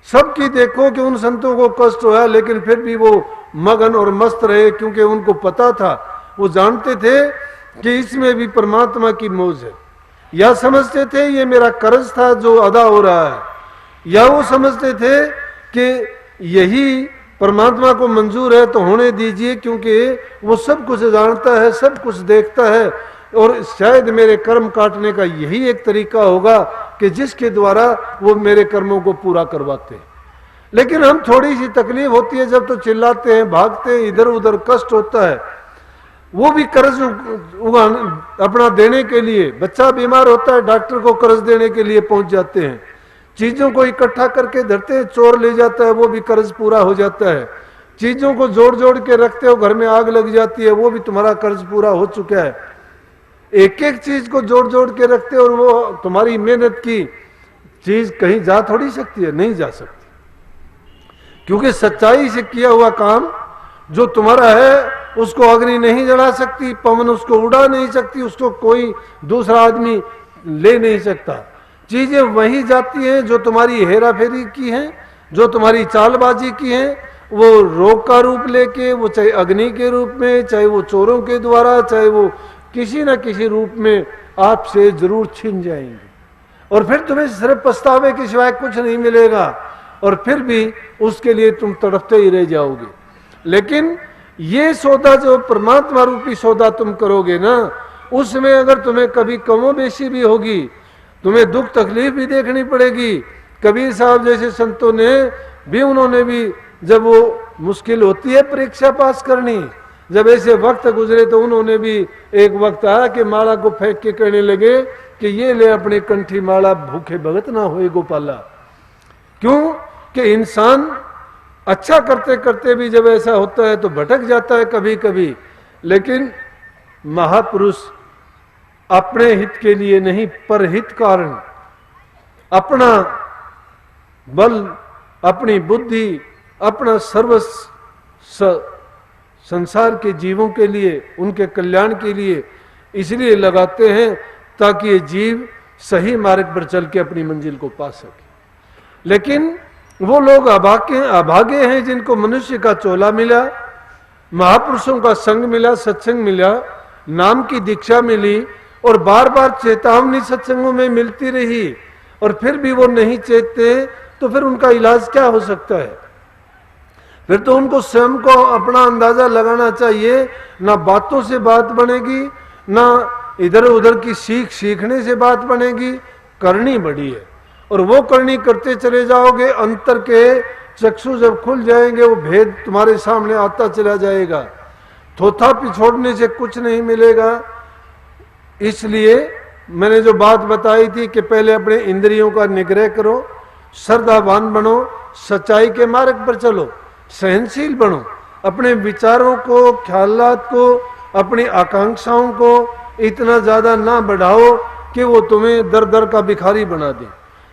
सबकी देखो कि उन संतों को कष्ट हुआ, लेकिन फिर भी वो मगन और मस्त रहे, क्योंकि उनको पता था, वो जानते थे कि इसमें भी परमात्मा की मौज है। या समझते थे ये मेरा कर्ज था जो अदा हो रहा है, या वो समझते थे कि यही परमात्मा को मंजूर है तो होने दीजिए, क्योंकि वो सब कुछ जानता है, सब कुछ देखता है, और शायद मेरे कर्म काटने का यही एक तरीका होगा कि जिसके द्वारा वो मेरे कर्मों को पूरा करवाते हैं। लेकिन हम थोड़ी सी तकलीफ होती है जब तो चिल्लाते हैं, भागते हैं, इधर उधर कष्ट होता है, वो भी कर्ज अपना देने के लिए, बच्चा बीमार होता है डॉक्टर को कर्ज देने के लिए पहुंच जाते हैं, चीजों को इकट्ठा करके धरते हैं, चोर ले जाता है, वो भी कर्ज पूरा हो जाता है, चीजों को जोड़ जोड़ के रखते हो, घर में आग लग जाती है, वो भी तुम्हारा कर्ज पूरा हो चुका है। एक एक चीज को जोड़ जोड़ के रखते हो, और वो तुम्हारी मेहनत की चीज कहीं जा थोड़ी सकती है, नहीं जा सकती, क्योंकि सच्चाई से किया हुआ काम जो तुम्हारा है उसको अग्नि नहीं जला सकती, पवन उसको उड़ा नहीं सकती, उसको कोई दूसरा आदमी ले नहीं सकता। चीजें वही जाती हैं जो तुम्हारी हेरा फेरी की हैं, जो तुम्हारी चालबाजी की हैं, वो रोग का रूप लेके, वो चाहे अग्नि के रूप में, चाहे वो चोरों के द्वारा, चाहे वो किसी न किसी रूप में आपसे जरूर छिन जाएंगे, और फिर तुम्हें सिर्फ पछतावे के सिवाय कुछ नहीं मिलेगा, और फिर भी उसके लिए तुम तड़पते ही रह जाओगे। लेकिन ये सौदा जो परमात्मा रूपी सौदा तुम करोगे ना, उसमें अगर तुम्हें कभी कमो बेशी भी होगी, तुम्हें दुख तकलीफ भी देखनी पड़ेगी। कबीर साहब जैसे संतों ने भी, उन्होंने भी जब वो मुश्किल होती है परीक्षा पास करनी, जब ऐसे वक्त गुजरे तो उन्होंने भी एक वक्त आया कि माला को फेंक के कहने लगे कि ये ले अपनी कंठी माला, भूखे भगत ना होए गोपाला। क्यों कि इंसान अच्छा करते करते भी जब ऐसा होता है तो भटक जाता है कभी कभी, लेकिन महापुरुष अपने हित के लिए नहीं, पर हित कारण अपना बल, अपनी बुद्धि, अपना सर्वस्व संसार के जीवों के लिए, उनके कल्याण के लिए इसलिए लगाते हैं ताकि ये जीव सही मार्ग पर चल के अपनी मंजिल को पा सके। लेकिन वो लोग अभागे हैं जिनको मनुष्य का चोला मिला, महापुरुषों का संग मिला, सत्संग मिला, नाम की दीक्षा मिली, और बार बार चेतावनी सत्संगों में मिलती रही, और फिर भी वो नहीं चेतते, तो फिर उनका इलाज क्या हो सकता है? फिर तो उनको स्वयं को अपना अंदाजा लगाना चाहिए। ना बातों से बात बनेगी, ना इधर उधर की सीखने से बात बनेगी, करनी बड़ी है, और वो करनी करते चले जाओगे, अंतर के चक्षु जब खुल जाएंगे, वो भेद तुम्हारे सामने आता चला जाएगा। थोथा पिछोड़ने से कुछ नहीं मिलेगा। इसलिए मैंने जो बात बताई थी कि पहले अपने इंद्रियों का निग्रह करो, श्रद्धावान बनो, सच्चाई के मार्ग पर चलो, सहनशील बनो, अपने विचारों को, ख्यालात को, अपनी आकांक्षाओं को इतना ज्यादा ना बढ़ाओ कि वो तुम्हें दर दर का भिखारी बना दे।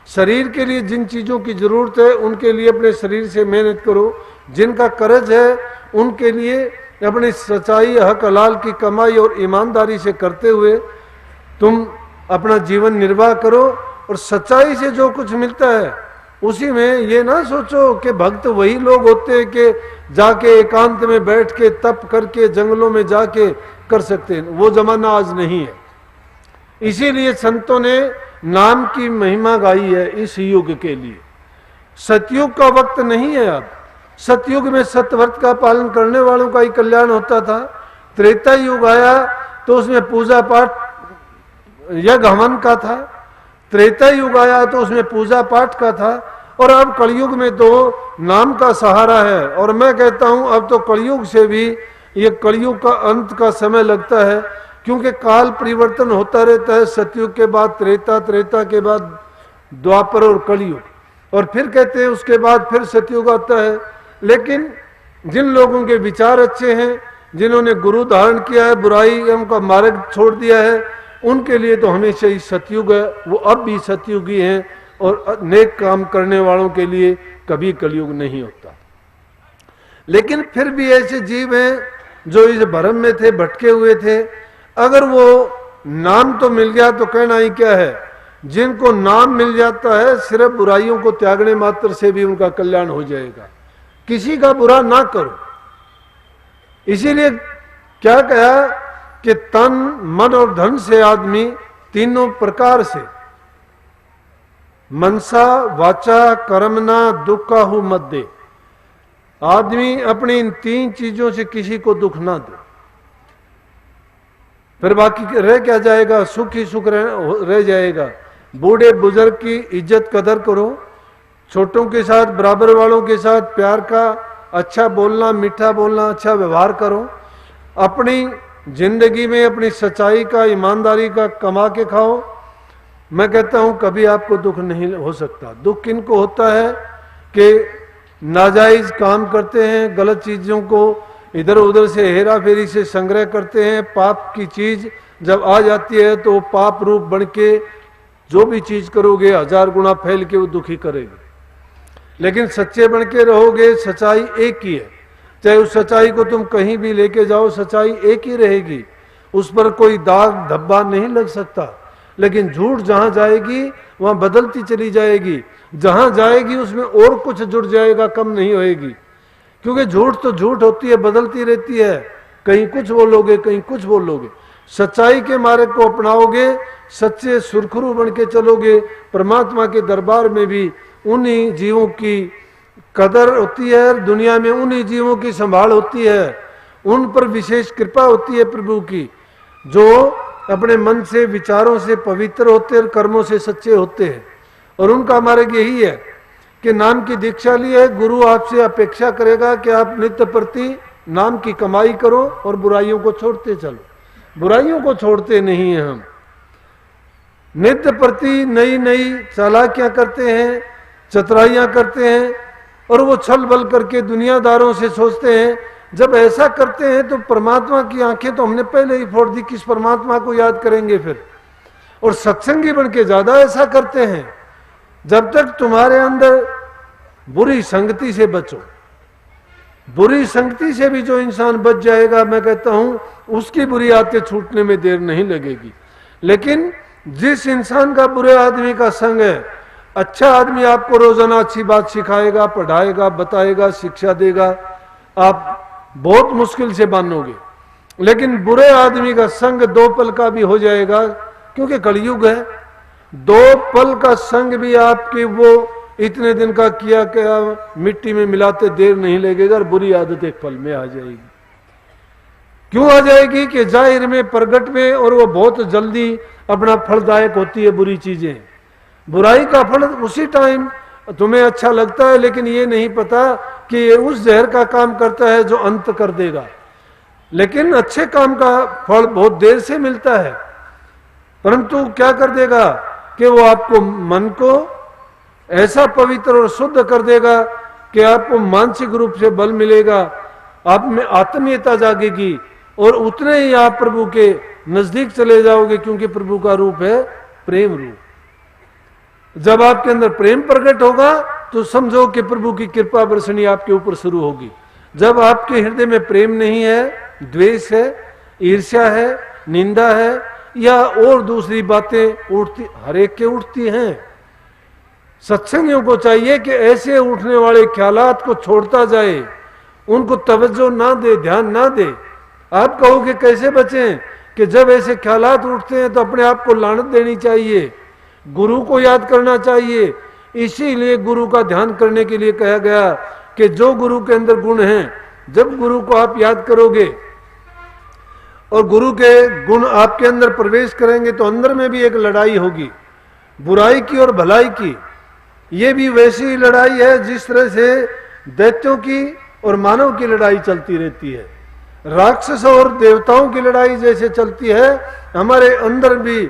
शरीर के लिए जिन चीजों की जरूरत है उनके लिए अपने शरीर से मेहनत करो, जिनका कर्ज है उनके लिए अपनी सच्चाई, हक हलाल की कमाई और ईमानदारी से करते हुए तुम अपना जीवन निर्वाह करो, और सच्चाई से जो कुछ मिलता है उसी में ये ना सोचो कि भक्त वही लोग होते हैं कि जाके एकांत में बैठ के तप करके जंगलों में जाके कर सकते हैं। वो जमाना आज नहीं है। इसीलिए संतों ने नाम की महिमा गाई है इस युग के लिए। सतयुग का वक्त नहीं है अब। सतयुग में सतव्रत का पालन करने वालों का ही कल्याण होता था। त्रेता युग आया तो उसमें पूजा पाठ यज्ञ हवन का था। त्रेता युग आया तो उसमें पूजा पाठ का था, और अब कलयुग में तो नाम का सहारा है। और मैं कहता हूं अब तो कलयुग से भी ये कलयुग का अंत का समय लगता है, क्योंकि काल परिवर्तन होता रहता है। सतयुग के बाद त्रेता, त्रेता के बाद द्वापर और कलयुग, और फिर कहते हैं उसके बाद फिर सतयुग आता है। लेकिन जिन लोगों के विचार अच्छे हैं, जिन्होंने गुरु धारण किया है, बुराई का मार्ग छोड़ दिया है, उनके लिए तो हमेशा ही सतयुग है। वो अब भी सतयुग ही हैं, और नेक काम करने वालों के लिए कभी कलयुग नहीं होता। लेकिन फिर भी ऐसे जीव हैं जो इस भ्रम में थे, भटके हुए थे। अगर वो नाम तो मिल गया तो कहना ही क्या है। जिनको नाम मिल जाता है, सिर्फ बुराइयों को त्यागने मात्र से भी उनका कल्याण हो जाएगा। किसी का बुरा ना करो। इसीलिए क्या कहा कि तन, मन और धन से आदमी तीनों प्रकार से, मनसा वाचा कर्मणा दुखाहु मत दे, आदमी अपनी इन तीन चीजों से किसी को दुख ना दे, फिर बाकी रह क्या जाएगा, सुख ही सुख रह जाएगा। बूढ़े बुजुर्ग की इज्जत कदर करो, छोटों के साथ, बराबर वालों के साथ प्यार का, अच्छा बोलना, मीठा बोलना, अच्छा व्यवहार करो। अपनी जिंदगी में अपनी सच्चाई का, ईमानदारी का कमा के खाओ। मैं कहता हूं कभी आपको दुख नहीं हो सकता। दुख किनको होता है कि नाजायज काम करते हैं, गलत चीजों को इधर उधर से हेरा फेरी से संग्रह करते हैं। पाप की चीज जब आ जाती है तो पाप रूप बन के जो भी चीज करोगे 1000 गुना फैल के वो दुखी करेगी। लेकिन सच्चे बन के रहोगे, सच्चाई एक ही है, चाहे उस सच्चाई को तुम कहीं भी लेके जाओ, सच्चाई एक ही रहेगी, उस पर कोई दाग धब्बा नहीं लग सकता। लेकिन झूठ जहां जाएगी वहां बदलती चली जाएगी, जहां जाएगी उसमें और कुछ जुड़ जाएगा, कम नहीं होएगी। क्योंकि झूठ तो झूठ होती है, बदलती रहती है, कहीं कुछ बोलोगे कहीं कुछ बोलोगे। सच्चाई के मार्ग को अपनाओगे, सच्चे सुरखरू बन के चलोगे, परमात्मा के दरबार में भी उन्हीं जीवों की कदर होती है, दुनिया में उन्हीं जीवों की संभाल होती है, उन पर विशेष कृपा होती है प्रभु की, जो अपने मन से, विचारों से पवित्र होते हैं, कर्मों से सच्चे होते हैं। और उनका मार्ग यही है कि नाम की दीक्षा ली है, गुरु आपसे अपेक्षा करेगा कि आप नित्य प्रति नाम की कमाई करो और बुराइयों को छोड़ते चलो। बुराइयों को छोड़ते नहीं हैं हम, नित्य प्रति नई नई चालाकियां करते हैं, चतुराइयां करते हैं, और वो छल बल करके दुनियादारों से सोचते हैं। जब ऐसा करते हैं तो परमात्मा की आंखें तो हमने पहले ही फोड़ दी, किस परमात्मा को याद करेंगे फिर। और सत्संगी बन के ज्यादा ऐसा करते हैं। जब तक तुम्हारे अंदर बुरी संगति से बचो, बुरी संगति से भी जो इंसान बच जाएगा, मैं कहता हूं उसकी बुरी आदतें छूटने में देर नहीं लगेगी। लेकिन जिस इंसान का बुरे आदमी का संग है, अच्छा आदमी आपको रोजाना अच्छी बात सिखाएगा, पढ़ाएगा, बताएगा, शिक्षा देगा, आप बहुत मुश्किल से मानोगे। लेकिन बुरे आदमी का संग 2 पल का भी हो जाएगा, क्योंकि कलयुग है। 2 पल का संग भी आपके वो इतने दिन का किया क्या मिट्टी में मिलाते देर नहीं लगेगा, और बुरी आदत 1 पल में आ जाएगी। क्यों आ जाएगी कि जाहिर में, प्रगट में, और वो बहुत जल्दी अपना फलदायक होती है बुरी चीजें। बुराई का फल उसी टाइम तुम्हें अच्छा लगता है, लेकिन ये नहीं पता कि ये उस जहर का काम करता है जो अंत कर देगा। लेकिन अच्छे काम का फल बहुत देर से मिलता है, परंतु क्या कर देगा कि वो आपको मन को ऐसा पवित्र और शुद्ध कर देगा कि आपको मानसिक रूप से बल मिलेगा, आप में आत्मीयता जागेगी, और उतने ही आप प्रभु के नजदीक चले जाओगे, क्योंकि प्रभु का रूप है प्रेम रूप। जब आपके अंदर प्रेम प्रकट होगा तो समझो कि प्रभु की कृपा बरसनी आपके ऊपर शुरू होगी। जब आपके हृदय में प्रेम नहीं है, द्वेष है, ईर्ष्या है, निंदा है, या और दूसरी बातें उठती, हर एक के उठती हैं। सत्संगियों को चाहिए कि ऐसे उठने वाले ख्यालात को छोड़ता जाए, उनको तवज्जो ना दे, ध्यान ना दे। आप कहोगे कैसे बचें, कि जब ऐसे ख्यालात उठते हैं तो अपने आप को लानत देनी चाहिए, गुरु को याद करना चाहिए। इसीलिए गुरु का ध्यान करने के लिए कहा गया कि जो गुरु के अंदर गुण हैं, जब गुरु को आप याद करोगे और गुरु के गुण आपके अंदर प्रवेश करेंगे, तो अंदर में भी एक लड़ाई होगी, बुराई की और भलाई की। ये भी वैसी लड़ाई है जिस तरह से दैत्यों की और मानव की लड़ाई चलती रहती है, राक्षस और देवताओं की लड़ाई जैसे चलती है, हमारे अंदर भी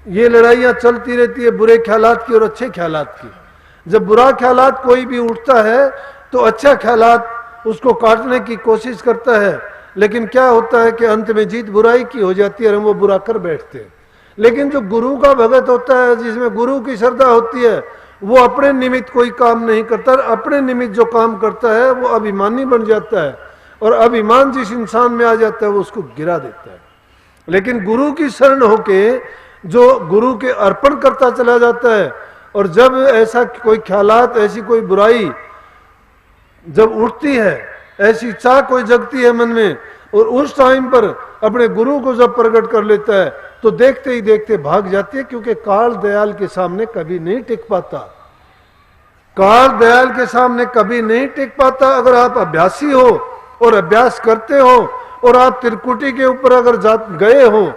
ये लड़ाइयां चलती रहती है, बुरे ख्यालात की और अच्छे ख्यालात की। जब बुरा ख्यालात कोई भी उठता है तो अच्छा ख्यालात उसको काटने की कोशिश करता है, लेकिन क्या होता है कि अंत में जीत बुराई की हो जाती है और हम वो बुरा कर बैठते हैं। लेकिन जो गुरु का भगत होता है, जिसमें गुरु की श्रद्धा होती है, वो अपने निमित्त कोई काम नहीं करता, अपने निमित्त जो काम करता है वो अभिमानी बन जाता है, और अभिमान जिस इंसान में आ जाता है वो उसको गिरा देता है। लेकिन गुरु की शरण होके जो गुरु के अर्पण करता चला जाता है। और जब ऐसा कोई ख्यालात, ऐसी कोई बुराई जब उठती है, ऐसी चाह कोई जगती है मन में, और उस टाइम पर अपने गुरु को जब प्रकट कर लेता है तो देखते ही देखते भाग जाती है, क्योंकि काल दयाल के सामने कभी नहीं टिक पाता। काल दयाल के सामने कभी नहीं टिक पाता। अगर आप अभ्यासी हो और अभ्यास करते हो और आप त्रिकुटी के ऊपर अगर गए हो,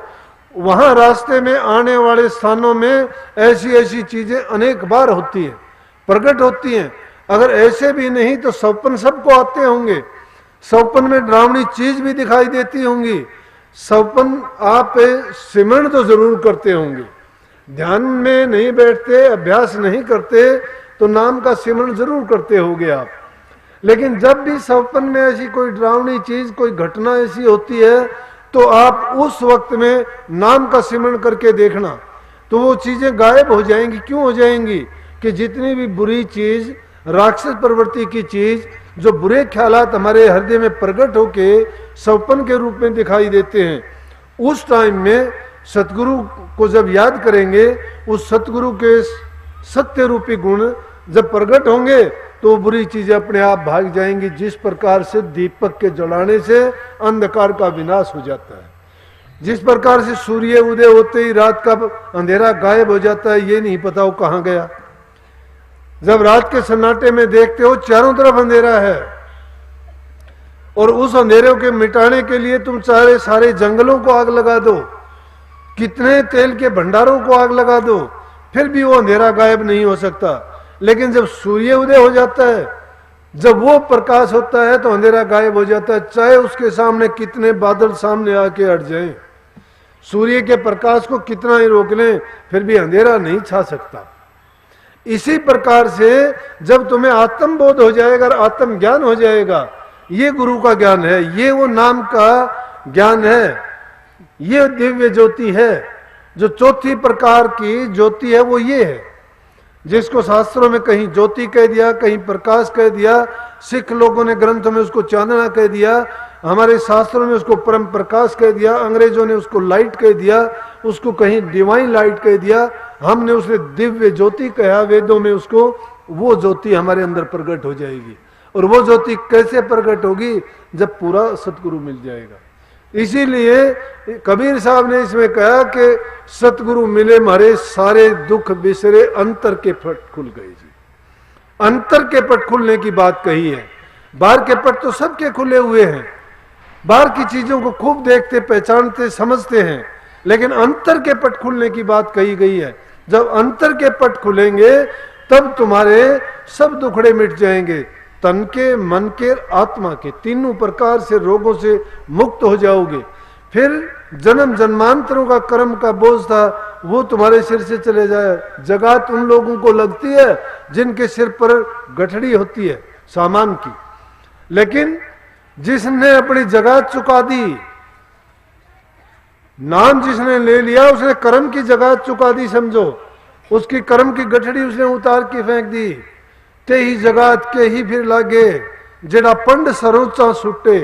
वहां रास्ते में आने वाले स्थानों में ऐसी ऐसी चीजें अनेक बार होती हैं, प्रकट होती हैं। अगर ऐसे भी नहीं तो स्वप्न सबको आते होंगे, स्वप्न में डरावनी चीज भी दिखाई देती होंगी, स्वप्न आप सिमरण तो जरूर करते होंगे। ध्यान में नहीं बैठते, अभ्यास नहीं करते तो नाम का सिमरण जरूर करते होंगे आप। लेकिन जब भी स्वप्न में ऐसी कोई डरावनी चीज, कोई घटना ऐसी होती है तो आप उस वक्त में नाम का सिमरण करके देखना, तो वो चीजें गायब हो जाएंगी। क्यों हो जाएंगी? कि जितनी भी बुरी चीज, राक्षस प्रवृत्ति की चीज, जो बुरे ख्यालात हमारे हृदय में प्रकट होके स्वप्न के रूप में दिखाई देते हैं, उस टाइम में सतगुरु को जब याद करेंगे, उस सतगुरु के सत्य रूपी गुण जब प्रकट होंगे तो बुरी चीजें अपने आप भाग जाएंगी। जिस प्रकार से दीपक के जलाने से अंधकार का विनाश हो जाता है, जिस प्रकार से सूर्य उदय होते ही रात का अंधेरा गायब हो जाता है, ये नहीं पता वो कहां गया। जब रात के सन्नाटे में देखते हो चारों तरफ अंधेरा है, और उस अंधेरे के मिटाने के लिए तुम चाहे सारे जंगलों को आग लगा दो, कितने तेल के भंडारों को आग लगा दो, फिर भी वो अंधेरा गायब नहीं हो सकता। लेकिन जब सूर्य उदय हो जाता है, जब वो प्रकाश होता है, तो अंधेरा गायब हो जाता है। चाहे उसके सामने कितने बादल सामने आके अट जाएं, सूर्य के प्रकाश को कितना ही रोक लें, फिर भी अंधेरा नहीं छा सकता। इसी प्रकार से जब तुम्हें आत्मबोध हो जाएगा और आत्म ज्ञान हो जाएगा, ये गुरु का ज्ञान है, ये वो नाम का ज्ञान है, ये दिव्य ज्योति है। जो चौथी प्रकार की ज्योति है वो ये है, जिसको शास्त्रों में कहीं ज्योति कह दिया, कहीं प्रकाश कह दिया, सिख लोगों ने ग्रंथों में उसको चांदना कह दिया, हमारे शास्त्रों में उसको परम प्रकाश कह दिया, अंग्रेजों ने उसको लाइट कह दिया, उसको कहीं डिवाइन लाइट कह दिया, हमने उसे दिव्य ज्योति कहा। वेदों में उसको वो ज्योति हमारे अंदर प्रकट हो जाएगी। और वो ज्योति कैसे प्रकट होगी? जब पूरा सतगुरु मिल जाएगा। इसीलिए कबीर साहब ने इसमें कहा कि सतगुरु मिले मारे सारे दुख बिसरे, अंतर के पट खुल गए जी। अंतर के पट खुलने की बात कही है। बाहर के पट तो सबके खुले हुए हैं, बाहर की चीजों को खूब देखते, पहचानते, समझते हैं, लेकिन अंतर के पट खुलने की बात कही गई है। जब अंतर के पट खुलेंगे तब तुम्हारे सब दुखड़े मिट जाएंगे, तन के, मन के, आत्मा के, तीनों प्रकार से रोगों से मुक्त हो जाओगे। फिर जन्म जन्मांतरों का कर्म का बोझ था वो तुम्हारे सिर से चले जाए। जगात उन लोगों को लगती है जिनके सिर पर गठड़ी होती है सामान की, लेकिन जिसने अपनी जगात चुका दी, नाम जिसने ले लिया, उसने कर्म की जगात चुका दी, समझो। उसकी कर्म की गठड़ी उसने उतार के फेंक दी। ते ही जगात के ही फिर लागे जेड़ा पंड सरोचा सुटे,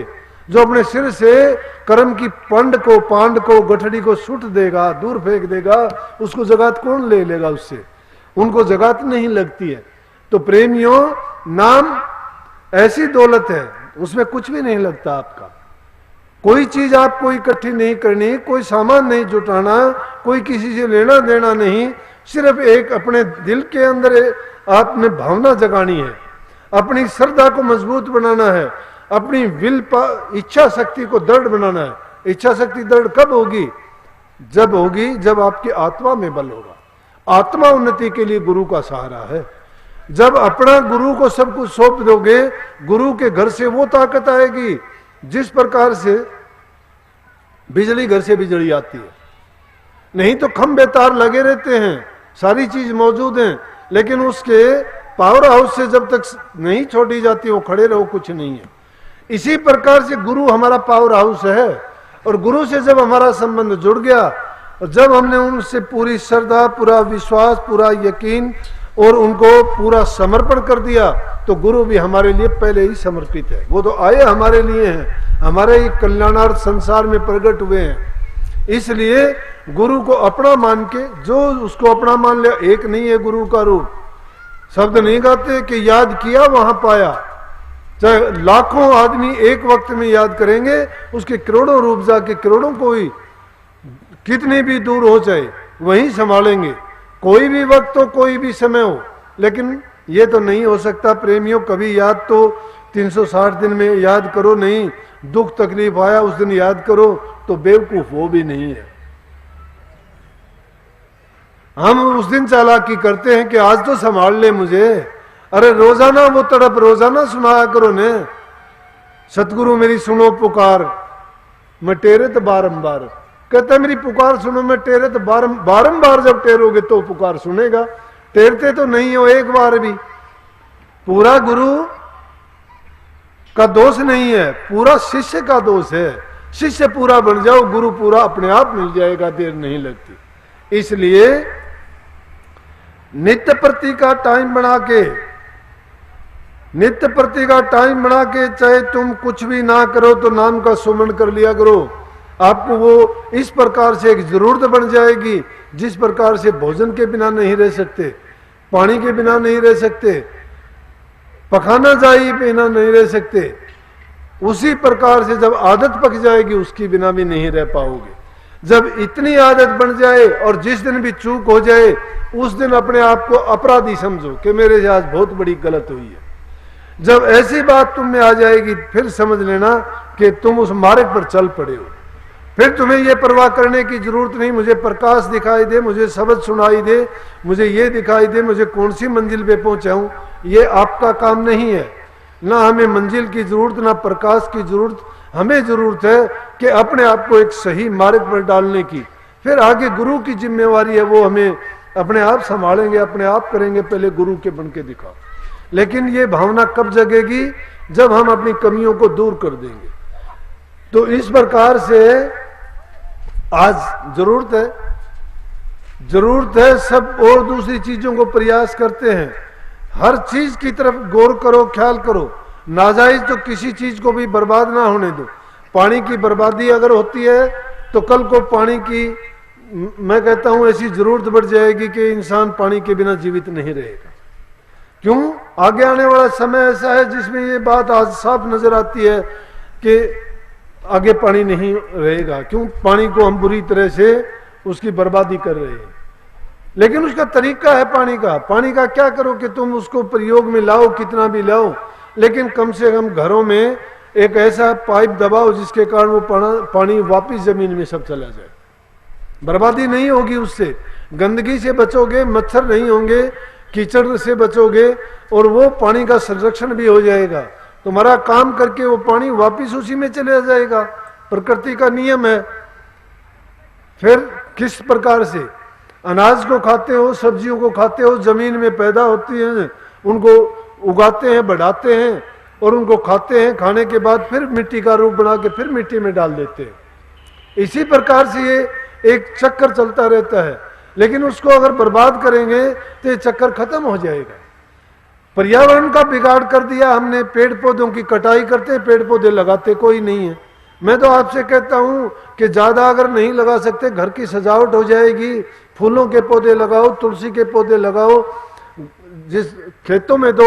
जो अपने सिर से कर्म की पंड को, पांड को, गठड़ी को सुट देगा, दूर फेंक देगा, उसको जगात कौन ले लेगा उससे? उनको जगात नहीं लगती है। तो प्रेमियों, नाम ऐसी दौलत है, उसमें कुछ भी नहीं लगता आपका। कोई चीज आपको इकट्ठी नहीं करनी, कोई सामान नहीं जुटाना, कोई किसी से लेना देना नहीं, सिर्फ एक अपने दिल के अंदर आपने भावना जगानी है, अपनी श्रद्धा को मजबूत बनाना है, अपनी इच्छा शक्ति को दृढ़ बनाना है। इच्छा शक्ति दृढ़ कब होगी? जब होगी जब आपकी आत्मा में बल होगा। आत्मा उन्नति के लिए गुरु का सहारा है। जब अपना गुरु को सब कुछ सौंप दोगे, गुरु के घर से वो ताकत आएगी जिस प्रकार से बिजली घर से बिजली आती है। नहीं तो खंभे तार लगे रहते हैं, सारी चीज मौजूद है, लेकिन उसके पावर हाउस से जब तक नहीं छोड़ी जाती वो खड़े रहो, कुछ नहीं है। इसी प्रकार से गुरु हमारा पावर हाउस है, और गुरु से जब हमारा संबंध जुड़ गया और जब हमने उनसे पूरी श्रद्धा, पूरा विश्वास, पूरा यकीन और उनको पूरा समर्पण कर दिया, तो गुरु भी हमारे लिए पहले ही समर्पित है। वो तो आए हमारे लिए हैं, हमारे कल्याणार्थ संसार में प्रकट हुए हैं। इसलिए गुरु को अपना मान के, जो उसको अपना मान लिया, एक नहीं है गुरु का रूप। शब्द नहीं गाते कि याद किया वहां पाया। चाहे लाखों आदमी एक वक्त में याद करेंगे, उसके करोड़ों रूप जाके करोड़ों को ही कितने भी दूर हो जाए वहीं संभालेंगे, कोई भी वक्त हो कोई भी समय हो। लेकिन ये तो नहीं हो सकता प्रेमियों, कभी याद तो 360 दिन में याद करो नहीं, दुख तकलीफ आया उस दिन याद करो, तो बेवकूफ वो भी नहीं है। हम उस दिन चालाकी करते हैं कि आज तो संभाल ले मुझे। अरे रोजाना वो तड़प रोजाना सुनाया करो ने, सतगुरु मेरी सुनो पुकार, मैं टेरे तो बारंबार। कहता मेरी पुकार सुनो, मैं टेरे तो बारंबार जब टेरोगे तो पुकार सुनेगा। टेरते तो नहीं हो एक बार भी। पूरा गुरु का दोष नहीं है, पूरा शिष्य का दोष है। शिष्य पूरा बन जाओ, गुरु पूरा अपने आप मिल जाएगा, देर नहीं लगती। इसलिए नित्य प्रति का टाइम बना के, नित्य प्रति का टाइम बना के, चाहे तुम कुछ भी ना करो तो नाम का सुमन कर लिया करो। आपको वो इस प्रकार से एक जरूरत बन जाएगी, जिस प्रकार से भोजन के बिना नहीं रह सकते, पानी के बिना नहीं रह सकते, पखाना जाई बिना नहीं रह सकते, उसी प्रकार से जब आदत पक जाएगी उसकी बिना भी नहीं रह पाओगे। जब इतनी आदत बन जाए और जिस दिन भी चूक हो जाए उस दिन अपने आप को अपराधी समझो कि मेरे से आज बहुत बड़ी गलत हुई है। जब ऐसी बात तुम में आ जाएगी फिर समझ लेना कि तुम उस मार्ग पर चल पड़े हो। फिर तुम्हें यह परवाह करने की जरूरत नहीं, मुझे प्रकाश दिखाई दे, मुझे शब्द सुनाई दे, मुझे ये दिखाई दे, मुझे कौन सी मंजिल पे पहुंचाऊं। ये आपका काम नहीं है। ना हमें मंजिल की जरूरत, ना प्रकाश की जरूरत। हमें जरूरत है कि अपने आप को एक सही मार्ग पर डालने की। फिर आगे गुरु की जिम्मेवारी है, वो हमें अपने आप संभालेंगे, अपने आप करेंगे। पहले गुरु के बन के दिखाओ। लेकिन ये भावना कब जगेगी? जब हम अपनी कमियों को दूर कर देंगे। तो इस प्रकार से आज जरूरत है सब और दूसरी चीजों को प्रयास करते हैं। हर चीज की तरफ गौर करो, ख्याल करो। नाजायज तो किसी चीज को भी बर्बाद ना होने दो। पानी की बर्बादी अगर होती है तो कल को पानी की, मैं कहता हूं, ऐसी जरूरत बढ़ जाएगी कि इंसान पानी के बिना जीवित नहीं रहेगा। क्यों? आगे आने वाला समय ऐसा है जिसमें ये बात आज साफ नजर आती है कि आगे पानी नहीं रहेगा। क्यों? पानी को हम बुरी तरह से उसकी बर्बादी कर रहे हैं। लेकिन उसका तरीका है पानी का क्या करो कि तुम उसको प्रयोग में लाओ, कितना भी लाओ, लेकिन कम से कम घरों में एक ऐसा पाइप दबाओ जिसके कारण वो पानी वापस जमीन में सब चला जाए। बर्बादी नहीं होगी उससे। गंदगी से बचोगे, मच्छर नहीं होंगे, कीचड़ से बचोगे और वो पानी का संरक्षण भी हो जाएगा। तुम्हारा काम करके वो पानी वापस उसी में चले जाएगा। प्रकृति का नियम है। फिर किस प्रकार से अनाज को खाते हो, सब्जियों को खाते हो, जमीन में पैदा होती हैं, उनको उगाते हैं, बढ़ाते हैं और उनको खाते हैं। खाने के बाद फिर मिट्टी का रूप बना के फिर मिट्टी में डाल देते हैं। इसी प्रकार से ये एक चक्कर चलता रहता है। लेकिन उसको अगर बर्बाद करेंगे तो ये चक्कर खत्म हो जाएगा। पर्यावरण का बिगाड़ कर दिया हमने। पेड़ पौधों की कटाई करते, पेड़ पौधे लगाते कोई नहीं है। मैं तो आपसे कहता हूं कि ज्यादा अगर नहीं लगा सकते, घर की सजावट हो जाएगी। फूलों के पौधे लगाओ, तुलसी के पौधे लगाओ। जिस खेतों में तो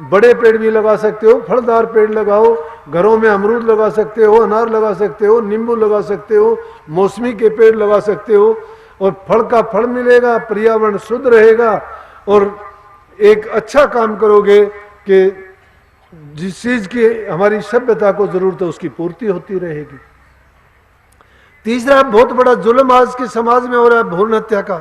बड़े पेड़ भी लगा सकते हो, फलदार पेड़ लगाओ। घरों में अमरूद लगा सकते हो, अनार लगा सकते हो, नींबू लगा सकते हो, मौसमी के पेड़ लगा सकते हो और फल का फल मिलेगा, पर्यावरण शुद्ध रहेगा और एक अच्छा काम करोगे कि जिस चीज की हमारी सभ्यता को जरूरत है उसकी पूर्ति होती रहेगी। तीसरा बहुत बड़ा जुल्म आज के समाज में हो रहा है भ्रूण हत्या का।